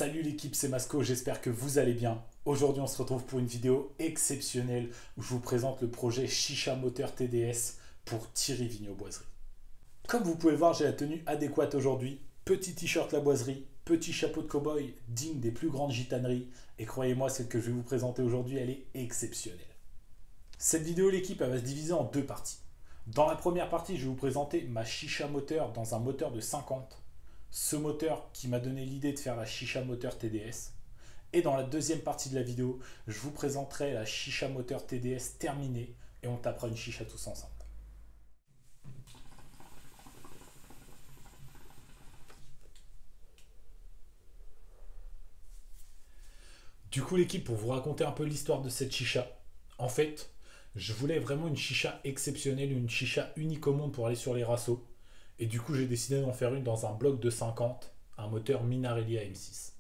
Salut l'équipe, c'est Masco, j'espère que vous allez bien. Aujourd'hui on se retrouve pour une vidéo exceptionnelle où je vous présente le projet Chicha Moteur TDS pour Thierry Vigneault Boiserie. Comme vous pouvez le voir, j'ai la tenue adéquate aujourd'hui. Petit t-shirt La Boiserie, petit chapeau de cow-boy digne des plus grandes gitaneries. Et croyez-moi, celle que je vais vous présenter aujourd'hui, elle est exceptionnelle. Cette vidéo, l'équipe, elle va se diviser en deux parties. Dans la première partie, je vais vous présenter ma Chicha Moteur dans un moteur de 50. Ce moteur qui m'a donné l'idée de faire la Chicha Moteur TDS. Et dans la deuxième partie de la vidéo, je vous présenterai la Chicha Moteur TDS terminée et on tapera une chicha tous ensemble. Du coup l'équipe, pour vous raconter un peu l'histoire de cette chicha, en fait, je voulais vraiment une chicha exceptionnelle, une chicha unique au monde pour aller sur les rassos. Et du coup, j'ai décidé d'en faire une dans un bloc de 50, un moteur Minarelli AM6.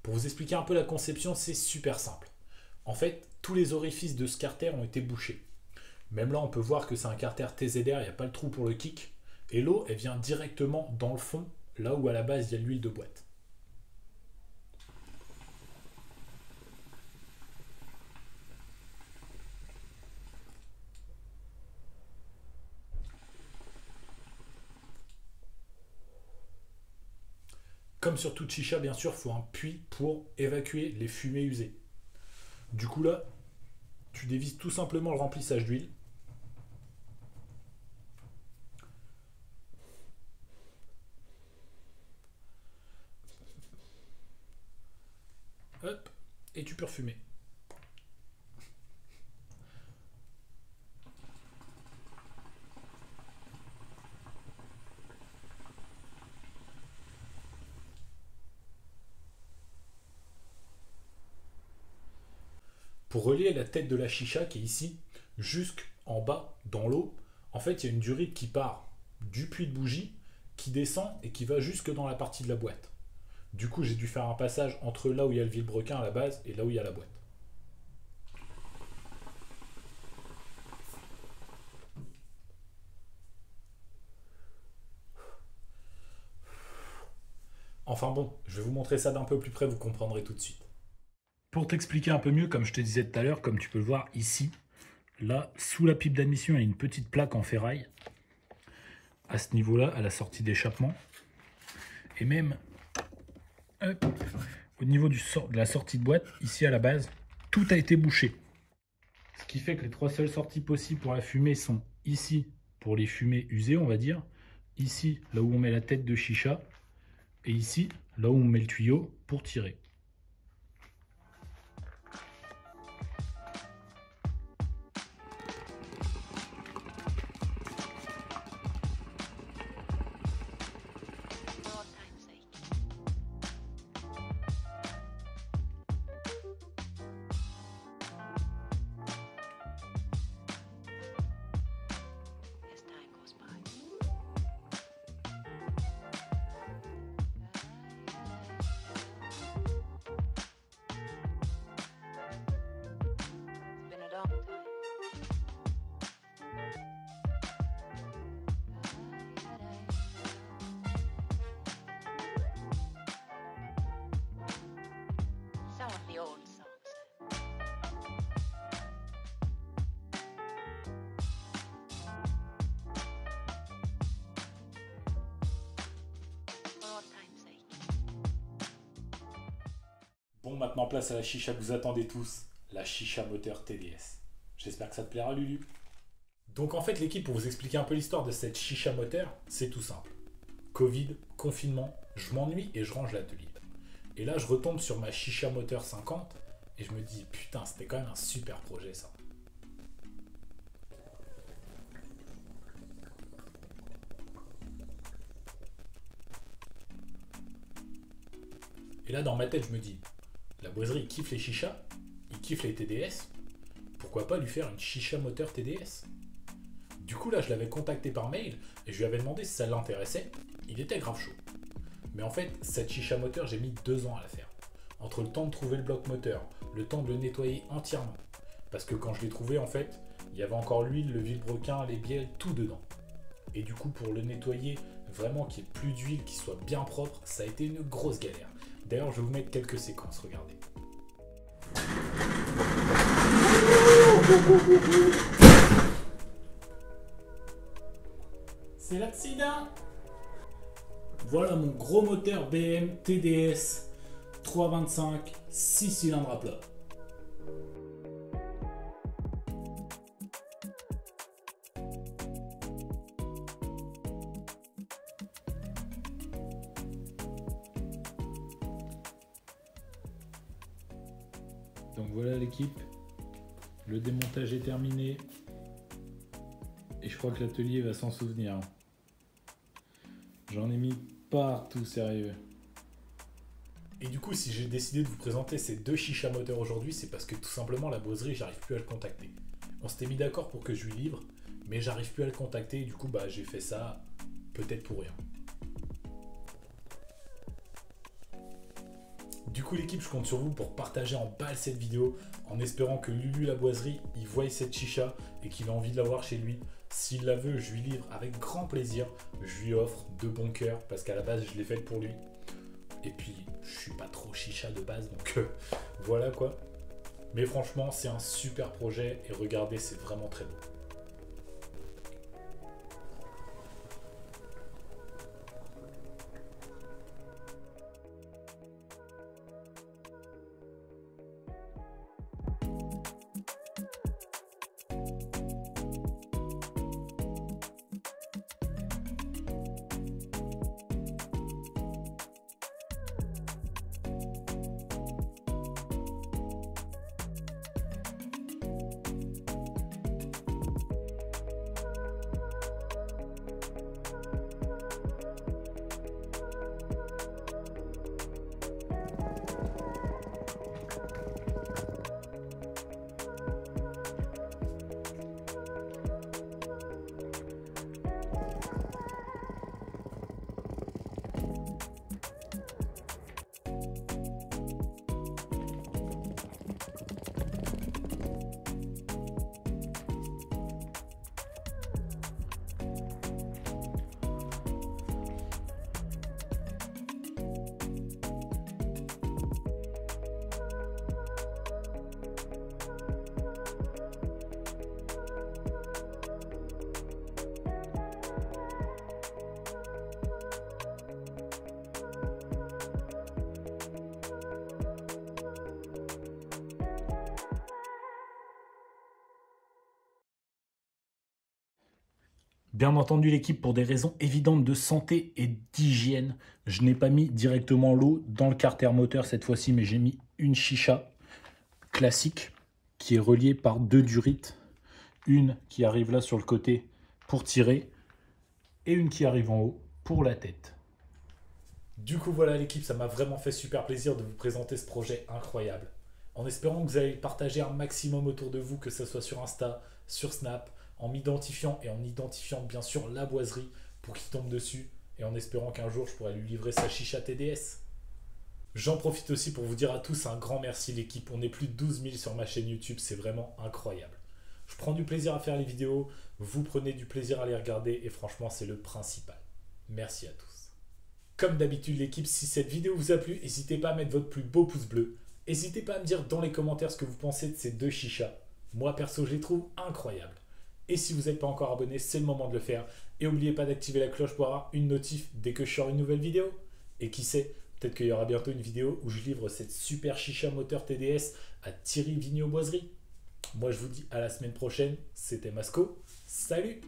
Pour vous expliquer un peu la conception, c'est super simple. En fait, tous les orifices de ce carter ont été bouchés. Même là, on peut voir que c'est un carter TZR, il n'y a pas le trou pour le kick. Et l'eau, elle vient directement dans le fond, là où à la base, il y a l'huile de boîte. Comme sur toute chicha, bien sûr, il faut un puits pour évacuer les fumées usées. Du coup là, tu dévises tout simplement le remplissage d'huile. Hop, et tu peux refumer. Pour relier la tête de la chicha qui est ici, jusqu'en bas dans l'eau, en fait il y a une durite qui part du puits de bougie, qui descend et qui va jusque dans la partie de la boîte. Du coup j'ai dû faire un passage entre là où il y a le vilebrequin à la base et là où il y a la boîte. Enfin bon, je vais vous montrer ça d'un peu plus près, vous comprendrez tout de suite. Pour t'expliquer un peu mieux, comme je te disais tout à l'heure, comme tu peux le voir ici, là, sous la pipe d'admission, il y a une petite plaque en ferraille, à ce niveau-là, à la sortie d'échappement. Et même, hop, au niveau de la sortie de boîte, ici à la base, tout a été bouché. Ce qui fait que les trois seules sorties possibles pour la fumée sont ici, pour les fumées usées, on va dire, ici, là où on met la tête de chicha, et ici, là où on met le tuyau pour tirer. The old songs. For old time's sake. Bon, maintenant place à la chicha que vous attendez tous, la Chicha Moteur TDS. J'espère que ça te plaira, Lulu. Donc en fait, l'équipe, pour vous expliquer un peu l'histoire de cette Chicha Moteur, c'est tout simple. Covid, confinement, je m'ennuie et je range l'atelier. Et là, je retombe sur ma Chicha Moteur 50 et je me dis, putain, c'était quand même un super projet, ça. Et là, dans ma tête, je me dis, la boiserie, il kiffe les chichas, il kiffe les TDS, pourquoi pas lui faire une Chicha Moteur TDS? Du coup, là, je l'avais contacté par mail et je lui avais demandé si ça l'intéressait. Il était grave chaud. Mais en fait, cette chicha moteur, j'ai mis 2 ans à la faire. Entre le temps de trouver le bloc moteur, le temps de le nettoyer entièrement. Parce que quand je l'ai trouvé, en fait, il y avait encore l'huile, le vilebrequin, les bielles, tout dedans. Et du coup, pour le nettoyer, vraiment qu'il n'y ait plus d'huile, qu'il soit bien propre, ça a été une grosse galère. D'ailleurs, je vais vous mettre quelques séquences, regardez. C'est l'accident. Voilà mon gros moteur BM TDS 325, 6 cylindres à plat. Donc voilà l'équipe, le démontage est terminé et je crois que l'atelier va s'en souvenir. J'en ai mis partout, sérieux. Et du coup, si j'ai décidé de vous présenter ces deux chichas moteurs aujourd'hui, c'est parce que tout simplement la boiserie, j'arrive plus à le contacter. On s'était mis d'accord pour que je lui livre, mais j'arrive plus à le contacter et du coup j'ai fait ça peut-être pour rien. Du coup l'équipe, je compte sur vous pour partager en balle cette vidéo en espérant que Lulu la boiserie, il voie cette chicha et qu'il a envie de l'avoir chez lui. S'il la veut, je lui livre avec grand plaisir. Je lui offre de bon cœur parce qu'à la base, je l'ai faite pour lui. Et puis, je suis pas trop chicha de base, donc voilà quoi. Mais franchement, c'est un super projet et regardez, c'est vraiment très beau. Bien entendu l'équipe, pour des raisons évidentes de santé et d'hygiène, je n'ai pas mis directement l'eau dans le carter moteur cette fois-ci, mais j'ai mis une chicha classique qui est reliée par deux durites. Une qui arrive là sur le côté pour tirer et une qui arrive en haut pour la tête. Du coup voilà l'équipe, ça m'a vraiment fait super plaisir de vous présenter ce projet incroyable. En espérant que vous allez partager un maximum autour de vous, que ce soit sur Insta, sur Snap, en m'identifiant et en identifiant bien sûr la boiserie pour qu'il tombe dessus et en espérant qu'un jour je pourrai lui livrer sa chicha TDS. J'en profite aussi pour vous dire à tous un grand merci l'équipe, on est plus de 12 000 sur ma chaîne YouTube, c'est vraiment incroyable. Je prends du plaisir à faire les vidéos, vous prenez du plaisir à les regarder et franchement c'est le principal. Merci à tous. Comme d'habitude l'équipe, si cette vidéo vous a plu, n'hésitez pas à mettre votre plus beau pouce bleu. N'hésitez pas à me dire dans les commentaires ce que vous pensez de ces deux chichas. Moi perso je les trouve incroyables. Et si vous n'êtes pas encore abonné, c'est le moment de le faire. Et n'oubliez pas d'activer la cloche pour avoir une notif dès que je sors une nouvelle vidéo. Et qui sait, peut-être qu'il y aura bientôt une vidéo où je livre cette super chicha moteur TDS à Thierry Vigneault Boiserie. Moi je vous dis à la semaine prochaine, c'était Masco, salut!